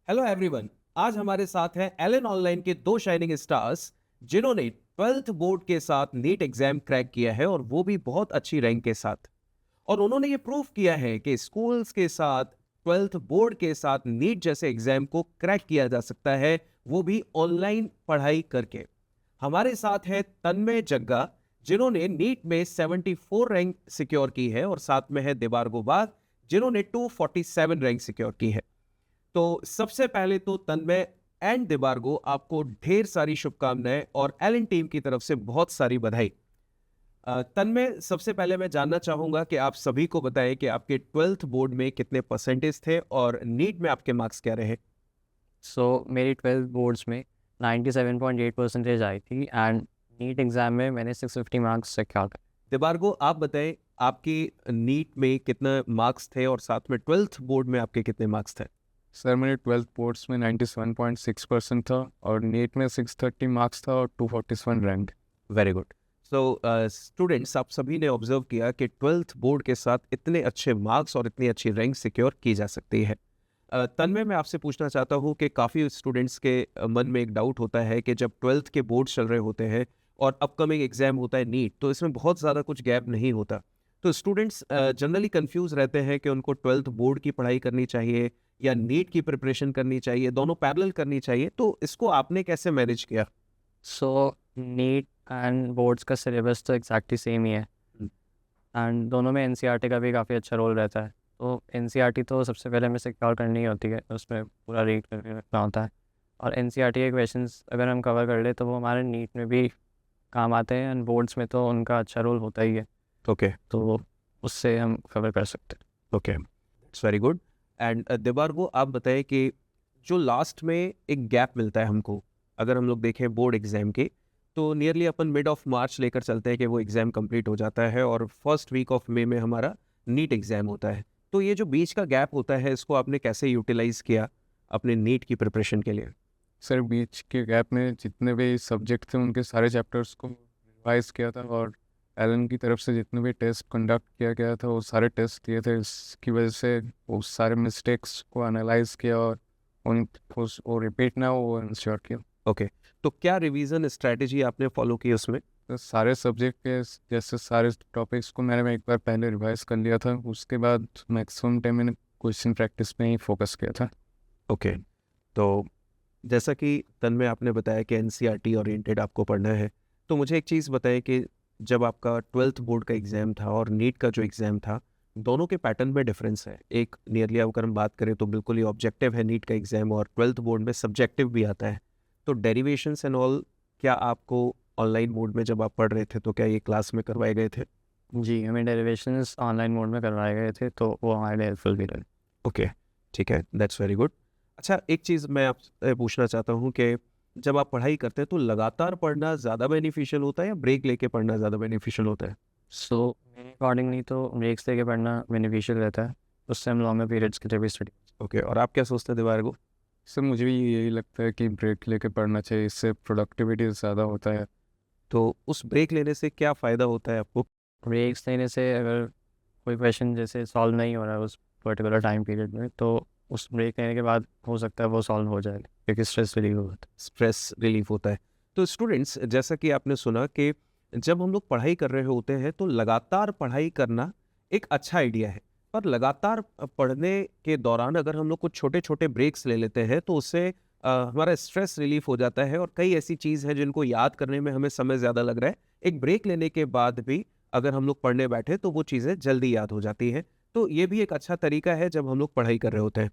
Hello everyone. आज हमारे साथ हैं एलन ऑनलाइन के दो शाइनिंग स्टार्स जिन्होंने ट्वेल्थ बोर्ड के साथ नीट एग्जाम क्रैक किया है और वो भी बहुत अच्छी रैंक के साथ। और उन्होंने ये प्रूव किया है कि स्कूल्स के साथ ट्वेल्थ बोर्ड के साथ नीट जैसे एग्जाम को क्रैक किया जा सकता है, वो भी ऑनलाइन पढ़ाई करके। हमारे साथ है तन्मय जग्गा जिन्होंने नीट में 74 रैंक सिक्योर की है और साथ में है देबार्गो बाग जिन्होंने 247 रैंक सिक्योर की है। तो सबसे पहले तो तन्मय एंड देबार्गो आपको ढेर सारी शुभकामनाएं और एलन टीम की तरफ से बहुत सारी बधाई। तन्मय, सबसे पहले मैं जानना चाहूंगा कि आप सभी को बताएं कि आपके ट्वेल्थ बोर्ड में कितने परसेंटेज थे और नीट में आपके मार्क्स क्या रहे। मेरी 12th बोर्ड्स में 97.8% आई थी एंड नीट एग्ज़ाम में मैंने 650 मार्क्स सिक्योर करे। देबार्गो, आप बताएं आपकी नीट में कितने मार्क्स थे और साथ में ट्वेल्थ बोर्ड में आपके कितने मार्क्स थे। सर मेरे 12th बोर्ड्स में 97.6% था और नीट में 630 मार्क्स था और 247 rank. Very good. So students, आप सभी ने ऑब्जर्व किया कि ट्वेल्थ बोर्ड के साथ इतने अच्छे मार्क्स और इतनी अच्छी रैंक सिक्योर की जा सकती है। तन्मय, मैं आपसे पूछना चाहता हूँ कि काफ़ी स्टूडेंट्स के मन में एक डाउट होता है कि जब ट्वेल्थ के बोर्ड चल रहे होते हैं और अपकमिंग एग्जाम होता है नीट, तो इसमें बहुत ज़्यादा कुछ गैप नहीं होता। तो स्टूडेंट्स जनरली कंफ्यूज रहते हैं कि उनको ट्वेल्थ बोर्ड की पढ़ाई करनी चाहिए या नीट की प्रिपरेशन करनी चाहिए, दोनों पैरेलल करनी चाहिए। तो इसको आपने कैसे मैनेज किया। नीट एंड बोर्ड्स का सिलेबस तो एग्जैक्टली सेम ही है एंड दोनों में एनसीईआरटी का भी काफ़ी अच्छा रोल रहता है। तो एनसीईआरटी तो सबसे पहले हमें सिक्योर करनी ही होती है, उसमें पूरा रीड करके रखना होता है और एनसीईआरटी के क्वेश्चंस अगर हम कवर कर ले तो वो हमारे नीट में भी काम आते हैं एंड बोर्ड्स में तो उनका अच्छा रोल होता ही है। ओके, तो उससे हम कवर कर सकते हैं। Okay, it's very good. And Debargho, आप बताएं कि जो लास्ट में एक गैप मिलता है हमको, अगर हम लोग देखें बोर्ड एग्जाम के, तो nearly upon mid of March लेकर चलते हैं कि वो एग्ज़ाम कंप्लीट हो जाता है और फर्स्ट वीक ऑफ मई में हमारा नीट एग्ज़ाम होता है। तो ये जो बीच का गैप होता है, इसको आपने कैसे यूटिलाइज किया अपने नीट की प्रिपरेशन के लिए। सर बीच के गैप में जितने भी सब्जेक्ट थे उनके सारे चैप्टर्स को रिवाइज किया था और एलन की तरफ से जितने भी टेस्ट कंडक्ट किया गया था वो सारे टेस्ट दिए थे। इसकी वजह से वो सारे मिस्टेक्स को एनालाइज किया और उन वो रिपीट ना हो वो इंश्योर किया। ओके, तो क्या रिवीजन स्ट्रैटेजी आपने फॉलो की उसमें। तो सारे सब्जेक्ट के जैसे सारे टॉपिक्स को मैंने एक बार पहले रिवाइज कर लिया था, उसके बाद मैक्सिमम टाइम मैंने क्वेश्चन प्रैक्टिस में ही फोकस किया था। ओके, तो जैसा कि तन्मय आपने बताया कि एनसीईआरटी ओरिएंटेड आपको पढ़ना है, तो मुझे एक चीज़ बताएं कि जब आपका ट्वेल्थ बोर्ड का एग्ज़ाम था और नीट का जो एग्ज़ाम था, दोनों के पैटर्न में डिफरेंस है। एक नियरली अगर हम बात करें तो बिल्कुल ही ऑब्जेक्टिव है नीट का एग्ज़ाम और ट्वेल्थ बोर्ड में सब्जेक्टिव भी आता है। तो डेरिवेशंस एंड ऑल क्या आपको ऑनलाइन मोड में जब आप पढ़ रहे थे तो क्या ये क्लास में करवाए गए थे। जी, हमें डेरिवेशंस ऑनलाइन मोड में करवाए गए थे तो वो हमारे लिए हेल्पफुल भी रहे। ओके, ठीक है, दैट्स वेरी गुड। अच्छा, एक चीज़ मैं आपसे पूछना चाहता हूँ कि जब आप पढ़ाई करते हैं तो लगातार पढ़ना ज़्यादा बेनिफिशियल होता है या ब्रेक लेके पढ़ना ज़्यादा बेनिफिशियल होता है। मेरे अकॉर्डिंगली तो ब्रेक्स लेके पढ़ना बेनिफिशियल रहता है, उससे हम लॉन्गर पीरियड्स के लिए भी स्टडी। ओके, और आप क्या सोचते हैं दिवार। सर मुझे भी यही लगता है कि ब्रेक लेके पढ़ना चाहिए, इससे प्रोडक्टिविटी ज़्यादा होता है। तो उस ब्रेक लेने से क्या फ़ायदा होता है आपको। ब्रेक्स लेने से अगर कोई क्वेश्चन जैसे सॉल्व नहीं हो रहा है उस पर्टिकुलर टाइम पीरियड में, तो उस ब्रेक लेने के बाद हो सकता है वो सॉल्व हो जाए, क्योंकि स्ट्रेस रिलीव होता है। स्ट्रेस रिलीफ होता है। तो स्टूडेंट्स, जैसा कि आपने सुना कि जब हम लोग पढ़ाई कर रहे होते हैं तो लगातार पढ़ाई करना एक अच्छा आइडिया है, पर लगातार पढ़ने के दौरान अगर हम लोग कुछ छोटे छोटे ब्रेक्स ले लेते हैं तो उससे हमारा स्ट्रेस रिलीफ हो जाता है और कई ऐसी चीज़ है जिनको याद करने में हमें समय ज़्यादा लग रहा है, एक ब्रेक लेने के बाद भी अगर हम लोग पढ़ने बैठे तो वो चीज़ें जल्दी याद हो जाती हैं। तो ये भी एक अच्छा तरीका है जब हम लोग पढ़ाई कर रहे होते हैं।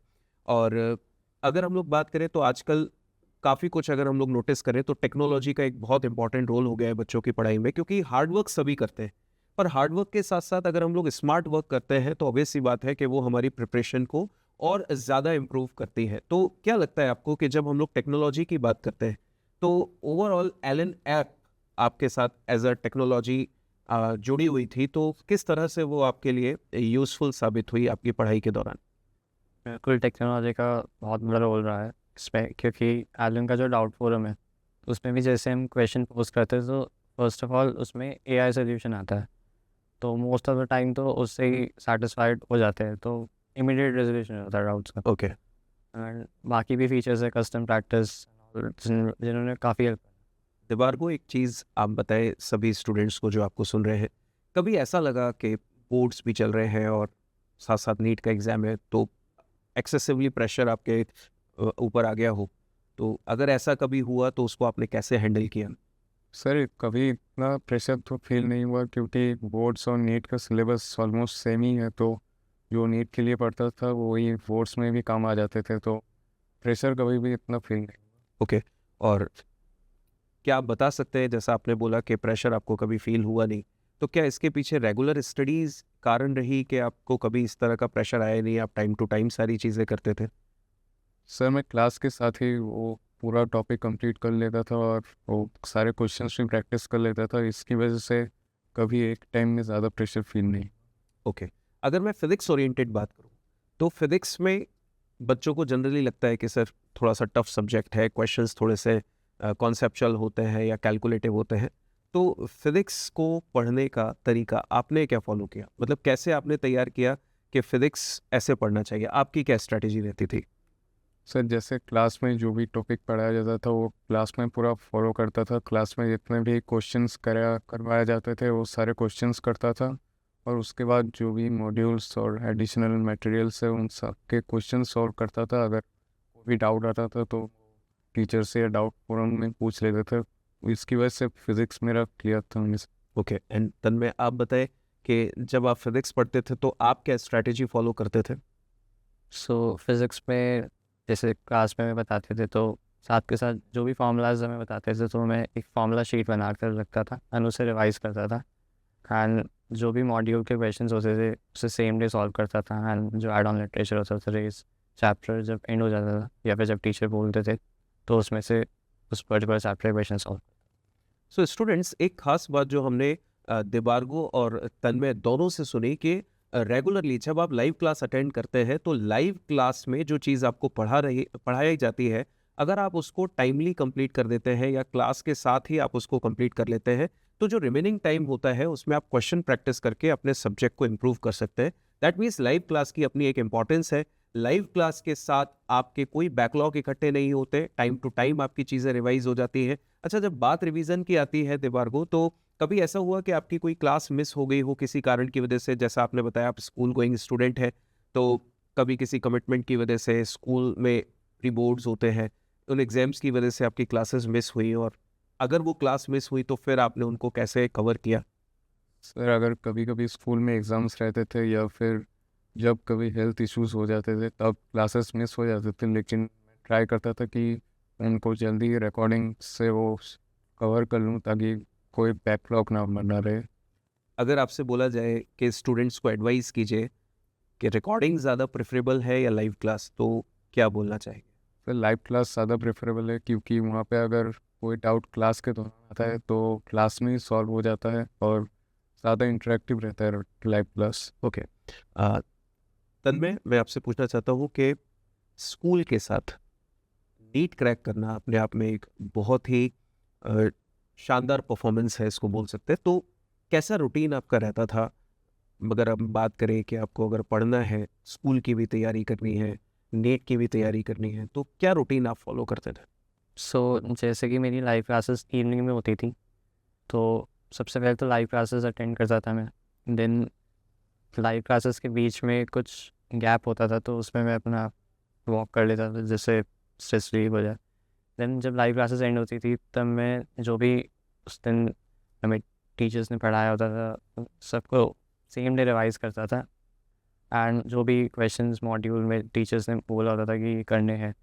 और अगर हम लोग बात करें तो आजकल काफ़ी कुछ अगर हम लोग नोटिस करें तो टेक्नोलॉजी का एक बहुत इंपॉर्टेंट रोल हो गया है बच्चों की पढ़ाई में, क्योंकि हार्ड वर्क सभी करते हैं, पर हार्ड वर्क के साथ साथ अगर हम लोग स्मार्ट वर्क करते हैं तो ऑब्वियस सी बात है कि वो हमारी प्रिपरेशन को और ज़्यादा इम्प्रूव करती है। तो क्या लगता है आपको कि जब हम लोग टेक्नोलॉजी की बात करते हैं तो ओवरऑल एलन ऐप आपके साथ एज अ टेक्नोलॉजी जुड़ी हुई थी, तो किस तरह से वो आपके लिए यूज़फुल साबित हुई आपकी पढ़ाई के दौरान। बिल्कुल, टेक्नोलॉजी का बहुत बड़ा रोल रहा है इसमें, क्योंकि एलन का जो डाउट फोरम है उसमें भी जैसे हम क्वेश्चन पोस्ट करते हैं तो फर्स्ट ऑफ ऑल उसमें एआई सोल्यूशन आता है, तो मोस्ट ऑफ द टाइम तो उससे ही सेटिस्फाइड हो जाते हैं, तो इमीडिएट रेजोल्यूशन होता है डाउट्स का। ओके, एंड बाकी भी फीचर्स है, कस्टम प्रैक्टिस जिन्होंने काफ़ी हेल्प। देबार्गो, एक चीज़ आप बताएं सभी स्टूडेंट्स को जो आपको सुन रहे हैं, कभी ऐसा लगा कि बोर्ड्स भी चल रहे हैं और साथ साथ नीट का एग्ज़ाम है, तो एक्सेसिवली प्रेशर आपके ऊपर आ गया हो, तो अगर ऐसा कभी हुआ तो उसको आपने कैसे हैंडल किया? सर कभी इतना प्रेशर तो फील नहीं हुआ क्योंकि बोर्ड्स और नीट का सिलेबस ऑलमोस्ट सेम ही है, तो जो नीट के लिए पढ़ता था वो वही बोर्ड्स में भी काम आ जाते थे, तो प्रेशर कभी भी इतना फील नहीं। ओके। और क्या आप बता सकते हैं, जैसा आपने बोला कि प्रेशर आपको कभी फील हुआ नहीं, तो क्या इसके पीछे रेगुलर स्टडीज़ कारण रही कि आपको कभी इस तरह का प्रेशर आया नहीं, आप टाइम टू टाइम सारी चीज़ें करते थे? सर मैं क्लास के साथ ही वो पूरा टॉपिक कंप्लीट कर लेता था और वो सारे क्वेश्चंस भी प्रैक्टिस कर लेता था, इसकी वजह से कभी एक टाइम में ज़्यादा प्रेशर फील नहीं। ओके। अगर मैं फिज़िक्स ओरिएंटेड बात करूँ, तो फिज़िक्स में बच्चों को जनरली लगता है कि सर थोड़ा सा टफ सब्जेक्ट है, क्वेश्चंस थोड़े से कॉन्सेप्चुअल होते हैं या कैलकुलेटिव होते हैं। तो फिज़िक्स को पढ़ने का तरीका आपने क्या फ़ॉलो किया? मतलब कैसे आपने तैयार किया कि फिज़िक्स ऐसे पढ़ना चाहिए? आपकी क्या स्ट्रैटेजी रहती थी? सर जैसे क्लास में जो भी टॉपिक पढ़ाया जाता था वो क्लास में पूरा फॉलो करता था, क्लास में जितने भी क्वेश्चंस करवाए जाते थे वो सारे क्वेश्चंस करता था, और उसके बाद जो भी मॉड्यूल्स और एडिशनल मटेरियल्स है उन सब के क्वेश्चन सॉल्व करता था। अगर कोई भी डाउट आता था तो टीचर से या डाउट फोरम में पूछ लेते थे, इसकी वजह से फिज़िक्स मेरा क्लियर था हमेशा। ओके। एंड तन्मय, आप बताएं कि जब आप फिज़िक्स पढ़ते थे तो आप क्या स्ट्रैटेजी फ़ॉलो करते थे? सो फिज़िक्स में जैसे क्लास में बताते थे तो साथ के साथ जो भी फार्मूलाज हमें बताते थे तो मैं एक फार्मूला शीट बना कर रखता था एंड उसे रिवाइज करता था। एंड जो भी मॉड्यूल के क्वेश्चंस होते थे उसे सेम डे सॉल्व करता था। एंड जो एड ऑन लिटरेचर होता था, रेस चैप्टर जब एंड हो जाता था या फिर जब टीचर बोलते थे तो उसमें से उस पर्टिकुलर चैप्टर के क्वेश्चन सॉल्व। सो स्टूडेंट्स, एक खास बात जो हमने देबार्गो और तन्मय दोनों से सुनी कि रेगुलरली जब आप लाइव क्लास अटेंड करते हैं तो लाइव क्लास में जो चीज़ आपको पढ़ाई जाती है, अगर आप उसको टाइमली कंप्लीट कर देते हैं या क्लास के साथ ही आप उसको कंप्लीट कर लेते हैं, तो जो रिमेनिंग टाइम होता है उसमें आप क्वेश्चन प्रैक्टिस करके अपने सब्जेक्ट को इम्प्रूव कर सकते हैं। दैट मीन्स लाइव क्लास की अपनी एक इंपॉर्टेंस है। लाइव क्लास के साथ आपके कोई बैकलॉग इकट्ठे नहीं होते, टाइम टू टाइम आपकी चीज़ें रिवाइज हो जाती हैं। अच्छा, जब बात रिवीजन की आती है देबार्गो, तो कभी ऐसा हुआ कि आपकी कोई क्लास मिस हो गई हो किसी कारण की वजह से? जैसा आपने बताया आप स्कूल गोइंग स्टूडेंट हैं, तो कभी किसी कमिटमेंट की वजह से स्कूल में प्री बोर्ड्स होते हैं, उन एग्जाम्स की वजह से आपकी क्लासेस मिस हुई, और अगर वो क्लास मिस हुई तो फिर आपने उनको कैसे कवर किया? सर अगर कभी कभी स्कूल में एग्ज़ाम्स रहते थे या फिर जब कभी हेल्थ इश्यूज हो जाते थे तब क्लासेस मिस हो जाते थे, लेकिन मैं ट्राई करता था कि उनको जल्दी रिकॉर्डिंग से वो कवर कर लूँ ताकि कोई बैकलॉग ना बना रहे। अगर आपसे बोला जाए कि स्टूडेंट्स को एडवाइस कीजिए कि रिकॉर्डिंग ज़्यादा प्रेफरेबल है या लाइव क्लास, तो क्या बोलना चाहेंगे? फिर लाइव क्लास ज़्यादा प्रेफरेबल है क्योंकि वहाँ पे अगर कोई डाउट क्लास के दौरान आता है तो क्लास में ही सॉल्व हो जाता है और ज़्यादा इंटरेक्टिव रहता है लाइव क्लास। ओके। तन्मय, मैं आपसे पूछना चाहता हूँ कि स्कूल के साथ नीट क्रैक करना अपने आप में एक बहुत ही अ, शानदार परफॉर्मेंस है, इसको बोल सकते हैं। तो कैसा रूटीन आपका रहता था? अगर हम बात करें कि आपको अगर पढ़ना है, स्कूल की भी तैयारी करनी है, नीट की भी तैयारी करनी है, तो क्या रूटीन आप फॉलो करते थे? सो जैसे कि मेरी लाइव क्लासेस इवनिंग में होती थी तो सबसे पहले तो लाइव क्लासेस अटेंड करता था मैं। देन लाइव क्लासेस के बीच में कुछ गैप होता था तो उसमें मैं अपना वॉक कर लेता था जिससे स्ट्रेस रिलीव हो जाए। देन जब लाइव क्लासेस एंड होती थी तब मैं जो भी उस दिन हमें टीचर्स ने पढ़ाया होता था सबको सेम डे रिवाइज करता था। एंड जो भी क्वेश्चंस मॉड्यूल में टीचर्स ने बोला होता था कि ये करने हैं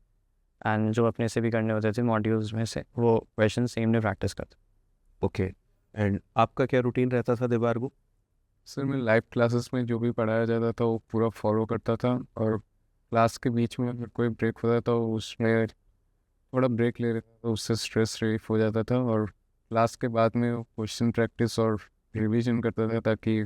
एंड जो अपने से भी करने होते थे मॉड्यूल्स में से वो क्वेश्चन सेम डे प्रैक्टिस करता। ओके। एंड आपका क्या रूटीन रहता था देबार्गो? सर मैं लाइव क्लासेस में जो भी पढ़ाया जाता था वो पूरा फॉलो करता था, और क्लास के बीच में अगर कोई ब्रेक होता था तो उसमें थोड़ा ब्रेक ले लेता था, उससे स्ट्रेस रिलीफ हो जाता था, और क्लास के बाद में क्वेश्चन प्रैक्टिस और रिवीजन करता था ताकि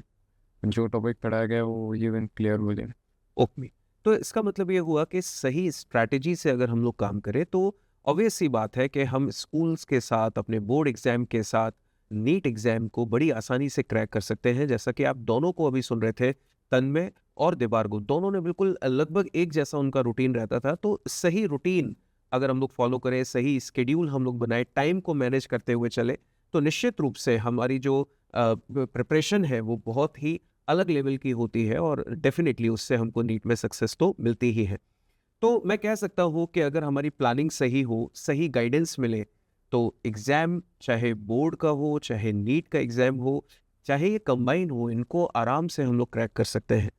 जो टॉपिक पढ़ाया गया वो इवन क्लियर हो जाए। ओके। तो इसका मतलब ये हुआ कि सही स्ट्रैटेजी से अगर हम लोग काम करें तो ऑब्वियस सी बात है कि हम स्कूल्स के साथ, अपने बोर्ड एग्जाम के साथ नीट एग्जाम को बड़ी आसानी से क्रैक कर सकते हैं। जैसा कि आप दोनों को अभी सुन रहे थे, तन्मय और देबार्गो दोनों ने बिल्कुल लगभग एक जैसा उनका रूटीन रहता था। तो सही रूटीन अगर हम लोग फॉलो करें, सही स्केड्यूल हम लोग बनाए, टाइम को मैनेज करते हुए चले, तो निश्चित रूप से हमारी जो प्रिपरेशन है वो बहुत ही अलग लेवल की होती है और डेफिनेटली उससे हमको नीट में सक्सेस तो मिलती ही है। तो मैं कह सकता हूँ कि अगर हमारी प्लानिंग सही हो, सही गाइडेंस मिले, तो एग्ज़ाम चाहे बोर्ड का हो, चाहे नीट का एग्ज़ाम हो, चाहे ये कंबाइन हो, इनको आराम से हम लोग क्रैक कर सकते हैं।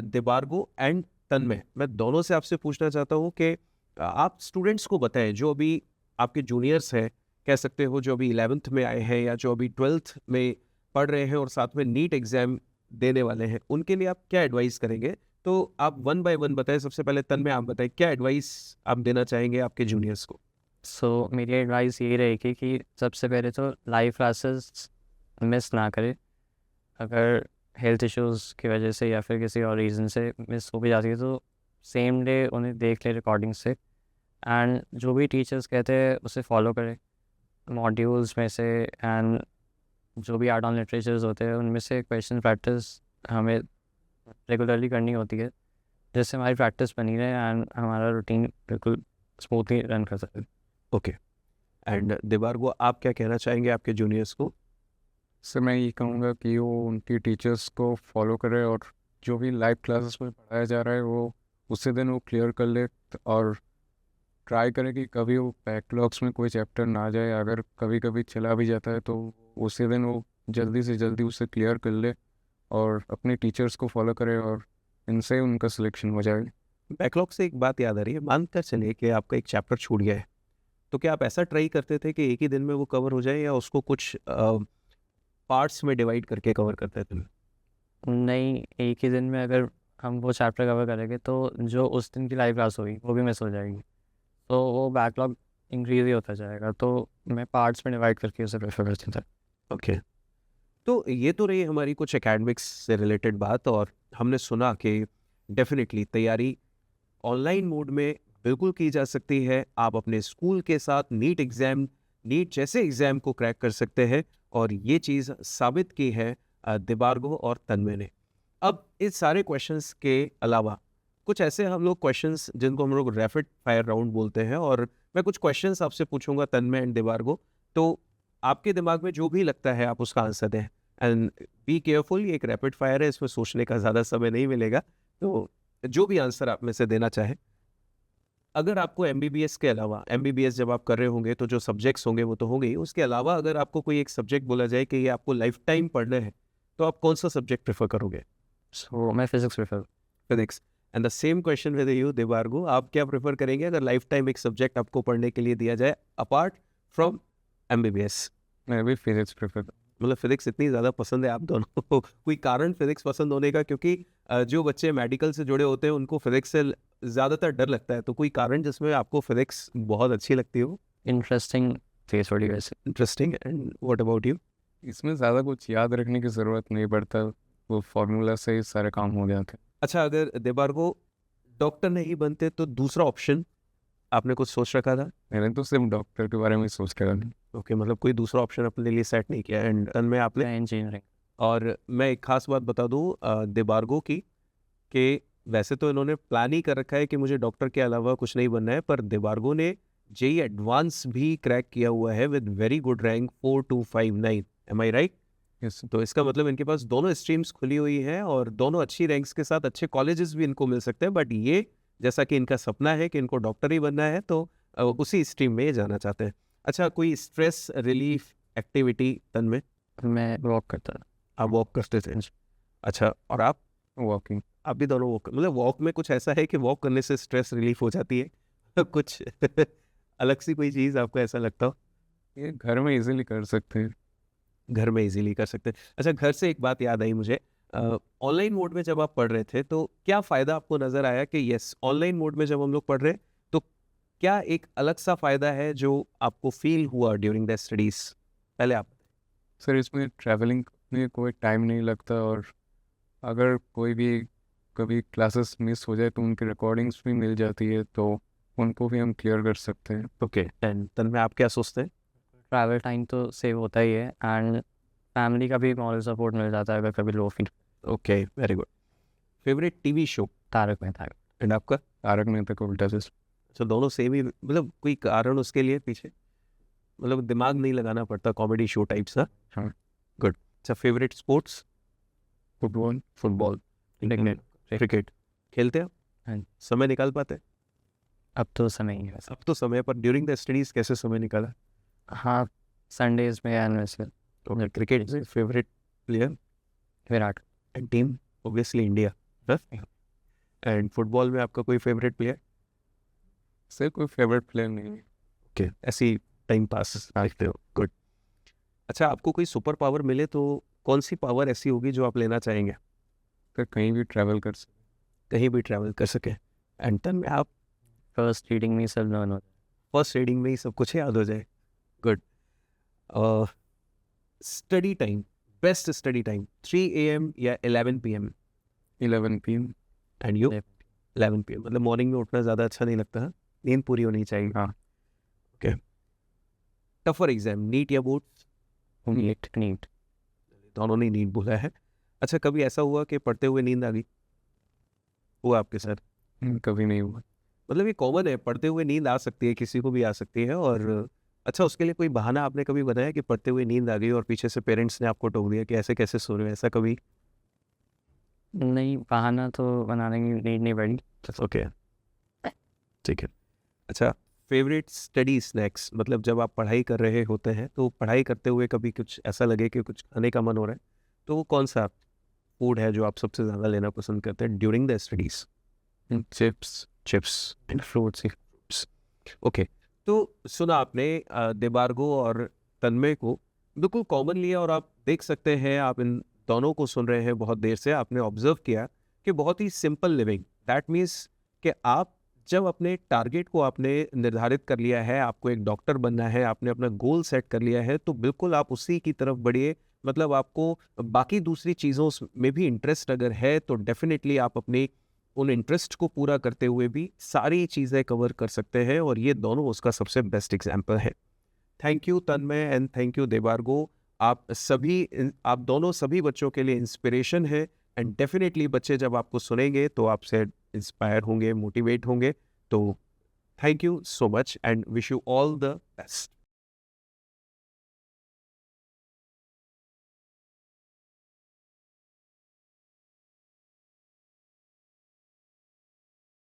देबार्गो एंड तन्मय, मैं दोनों से आपसे पूछना चाहता हूँ कि आप स्टूडेंट्स को बताएं जो अभी आपके जूनियर्स हैं, कह सकते हो जो अभी 11th में आए हैं या जो अभी 12th में पढ़ रहे हैं और साथ में नीट एग्ज़ाम देने वाले हैं, उनके लिए आप क्या एडवाइस करेंगे? तो आप वन बाय वन बताएं। सबसे पहले तन्मय आप बताएं, क्या एडवाइस आप देना चाहेंगे आपके जूनियर्स को? सो मेरी एडवाइस यही रहेगी कि सबसे पहले तो लाइव क्लासेस मिस ना करें। अगर हेल्थ इश्यूज़ की वजह से या फिर किसी और रीज़न से मिस हो भी जाती है तो सेम डे उन्हें देख ले रिकॉर्डिंग से, एंड जो भी टीचर्स कहते हैं उसे फॉलो करें मॉड्यूल्स में से, एंड जो भी एड ऑन लिटरेचर्स होते हैं उनमें से क्वेश्चन प्रैक्टिस हमें रेगुलरली करनी होती है, जिससे हमारी प्रैक्टिस बनी रहे एंड हमारा रूटीन बिल्कुल स्मूथली रन कर सके। ओके। एंड देबार्गो आप क्या कहना चाहेंगे आपके जूनियर्स को? सर मैं ये कहूँगा कि वो उनकी टीचर्स को फॉलो करे और जो भी लाइव क्लासेस में पढ़ाया जा रहा है वो उसी दिन वो क्लियर कर ले, और ट्राई करे कि कभी वो बैकलॉग्स में कोई चैप्टर ना जाए। अगर कभी कभी चला भी जाता है तो उसी दिन वो जल्दी से जल्दी उसे क्लियर कर ले और अपने टीचर्स को फॉलो करे, और इनसे उनका सिलेक्शन हो जाए। बैकलॉग से एक बात याद आ रही है, मानकर चलिए कि आपका एक चैप्टर छूट गया है, तो क्या आप ऐसा ट्राई करते थे कि एक ही दिन में वो कवर हो जाए या उसको कुछ पार्ट्स में डिवाइड करके कवर करते थे? नहीं, एक ही दिन में अगर हम वो चैप्टर कवर करेंगे तो जो उस दिन की लाइव क्लास होगी वो भी मिस हो जाएगी, तो वो बैकलॉग इंक्रीज ही होता जाएगा। तो मैं पार्ट्स में डिवाइड करके उसे प्रेफर करता था। ओके। तो ये तो रही हमारी कुछ एकेडमिक्स से रिलेटेड बात, और हमने सुना कि डेफिनेटली तैयारी ऑनलाइन मोड में बिल्कुल की जा सकती है। आप अपने स्कूल के साथ नीट जैसे एग्ज़ाम को क्रैक कर सकते हैं, और ये चीज़ साबित की है देबार्गो और तन्मय ने। अब इस सारे क्वेश्चंस के अलावा कुछ ऐसे हम लोग क्वेश्चंस जिनको हम लोग रैपिड फायर राउंड बोलते हैं, और मैं कुछ क्वेश्चंस आपसे पूछूंगा तन्मय एंड देबार्गो, तो आपके दिमाग में जो भी लगता है आप उसका आंसर दें। एंड बी केयरफुल, ये एक रैपिड फायर है, इसमें सोचने का ज़्यादा समय नहीं मिलेगा, तो जो भी आंसर आप में से देना चाहे। अगर आपको एमबीबीएस के अलावा, एमबीबीएस जब आप कर रहे होंगे तो जो सब्जेक्ट्स होंगे वो तो होंगे ही, उसके अलावा अगर आपको कोई एक सब्जेक्ट बोला जाए कि ये आपको लाइफ टाइम पढ़ना है, तो आप कौन सा सब्जेक्ट प्रेफर करोगे? सो मैं physics prefer. Physics. And the same question with you Debargho, आप क्या प्रेफर करेंगे अगर लाइफ टाइम एक सब्जेक्ट आपको पढ़ने के लिए दिया जाए अपार्ट फ्रॉम एमबीबीएस? मैं भी फिजिक्स प्रेफर। मतलब फिजिक्स इतनी ज़्यादा पसंद है आप दोनों को, कोई कारण फिजिक्स पसंद होने का? क्योंकि जो बच्चे मेडिकल से जुड़े होते हैं उनको फिजिक्स से ज़्यादातर डर लगता है, तो कोई कारण जिसमें आपको फिजिक्स बहुत अच्छी लगती हो? इंटरेस्टिंग थी थोड़ी वैसे। Interesting. And what about you? इसमें ज़्यादा कुछ याद रखने की ज़रूरत नहीं पड़ता, वो फार्मूला से ही सारे काम हो जाते हैं। अच्छा, अगर देबार्गो डॉक्टर नहीं बनते तो दूसरा ऑप्शन आपने कुछ सोच रखा था? मैंने तो सिर्फ डॉक्टर के बारे में सोच कर रखा। ओके, मतलब कोई दूसरा ऑप्शन अपने लिए सेट नहीं किया। एंड में आपने? मैं इंजीनियरिंग। और मैं एक खास बात बता दूं देबार्गो की, कि वैसे तो इन्होंने प्लान ही कर रखा है कि मुझे डॉक्टर के अलावा कुछ नहीं बनना है, पर देबार्गो ने जेई एडवांस भी क्रैक किया हुआ है with very good rank 4259। Am I right? Yes. तो इसका मतलब इनके पास दोनों स्ट्रीम्स खुली हुई हैं और दोनों अच्छी रैंक्स के साथ अच्छे कॉलेजेस भी इनको मिल सकते हैं, बट ये जैसा कि इनका सपना है कि इनको डॉक्टर ही बनना है, तो उसी स्ट्रीम में ये जाना चाहते हैं। अच्छा, कोई स्ट्रेस रिलीफ एक्टिविटी तन में? मैं वॉक करता था। आप वॉक करते थे? अच्छा, और आप? वॉकिंग। आप भी दोनों वॉक, मतलब वॉक में कुछ ऐसा है कि वॉक करने से स्ट्रेस रिलीफ हो जाती है कुछ अलग सी कोई चीज़ आपको ऐसा लगता हो? ये घर में इजीली कर सकते हैं। घर में इजीली कर सकते हैं। अच्छा, घर से एक बात याद आई मुझे, ऑनलाइन मोड में जब आप पढ़ रहे थे तो क्या फ़ायदा आपको नज़र आया कि यस, ऑनलाइन मोड में जब हम लोग पढ़ रहे हैं तो क्या एक अलग सा फ़ायदा है जो आपको फील हुआ ड्यूरिंग द स्टडीज़? पहले आप। सर इसमें ट्रैवलिंग में कोई टाइम नहीं लगता, और अगर कोई भी कभी क्लासेस मिस हो जाए तो उनकी रिकॉर्डिंग्स भी मिल जाती है, तो उनको भी हम क्लियर कर सकते हैं। ओके, एंड तन में आप क्या सोचते हैं? ट्रैवल टाइम तो सेव होता ही है, एंड फैमिली का भी मॉरल सपोर्ट मिल जाता है अगर कभी low feel. Okay, very good. Favourite TV show Tarak Mehta का। एंड आपका? तारक मेहता का उल्टा चश्मा। अच्छा, दोनों सेम ही, मतलब कोई कारण उसके लिए पीछे, मतलब दिमाग नहीं लगाना पड़ता, कॉमेडी शो टाइप्स? हाँ। गुड। अच्छा, favourite sports? Football. Football. Cricket. Cricket खेलते हैं आप? हाँ जी। समय निकाल पाते हैं? अब तो समय ही है वैसे। अब तो समय, पर ड्यूरिंग द स्टडीज कैसे समय निकाला? हाँ, संडेज में एंड वैसे ओके, क्रिकेट से favourite player Virat. And team? Obviously India. And football में आपका कोई फेवरेट प्लेयर? सर कोई फेवरेट प्लेयर नहीं है। ओके, ऐसी टाइम पास देखते हो। गुड। अच्छा, आपको कोई सुपर पावर मिले तो कौन सी पावर ऐसी होगी जो आप लेना चाहेंगे? सर कहीं भी ट्रैवल कर सकते। कहीं भी ट्रैवल कर सके। एंड तन में आप फर्स्ट रीडिंग में ही सब लर्न होता फर्स्ट रीडिंग में ही सब कुछ याद हो जाए। Good. Study time, best study time 3 AM या 11 PM? 11 PM। And you? है। 11 PM, मतलब मॉर्निंग में उठना ज़्यादा अच्छा नहीं लगता है, नींद पूरी होनी चाहिए। हाँ। टफर एग्जाम, नीट या बोर्ड्स? नीट। दोनों ने नीट बोला है। अच्छा, कभी ऐसा हुआ कि पढ़ते हुए नींद आ गई? हुआ आपके साथ? कभी नहीं हुआ। मतलब ये कॉमन है, पढ़ते हुए नींद आ सकती है, किसी को भी आ सकती है। और अच्छा, उसके लिए कोई बहाना आपने कभी बनाया कि पढ़ते हुए नींद आ गई और पीछे से पेरेंट्स ने आपको टोक दिया कि ऐसे कैसे सो रहे हो, ऐसा कभी? नहीं, बहाना तो बनाने की नीड नहीं पड़ी। ओके, ठीक है। अच्छा, फेवरेट स्टडी स्नैक्स, मतलब जब आप पढ़ाई कर रहे होते हैं तो पढ़ाई करते हुए कभी कुछ ऐसा लगे कि कुछ खाने का मन हो रहा है, तो वो कौन सा फूड है जो आप सबसे ज़्यादा लेना पसंद करते हैं during the studies? Chips and fruits. Okay, तो सुना आपने देबार्गो और तन्मय को बिल्कुल कॉमन लिया, और आप देख सकते हैं, आप इन दोनों को सुन रहे हैं बहुत देर से, आपने ऑब्जर्व किया कि बहुत ही सिंपल लिविंग, दैट मीन्स कि आप जब अपने टारगेट को आपने निर्धारित कर लिया है, आपको एक डॉक्टर बनना है, आपने अपना गोल सेट कर लिया है, तो बिल्कुल आप उसी की तरफ बढ़िए। मतलब आपको बाकी दूसरी चीज़ों में भी इंटरेस्ट अगर है तो डेफिनेटली आप अपनी उन इंटरेस्ट को पूरा करते हुए भी सारी चीज़ें कवर कर सकते हैं, और ये दोनों उसका सबसे बेस्ट एग्जाम्पल है। Thank you Tanmay and thank you Debargho. आप दोनों सभी बच्चों के लिए इंस्पिरेशन है, एंड डेफिनेटली बच्चे जब आपको सुनेंगे तो आपसे इंस्पायर होंगे, मोटिवेट होंगे। तो thank you so much and wish you all the best.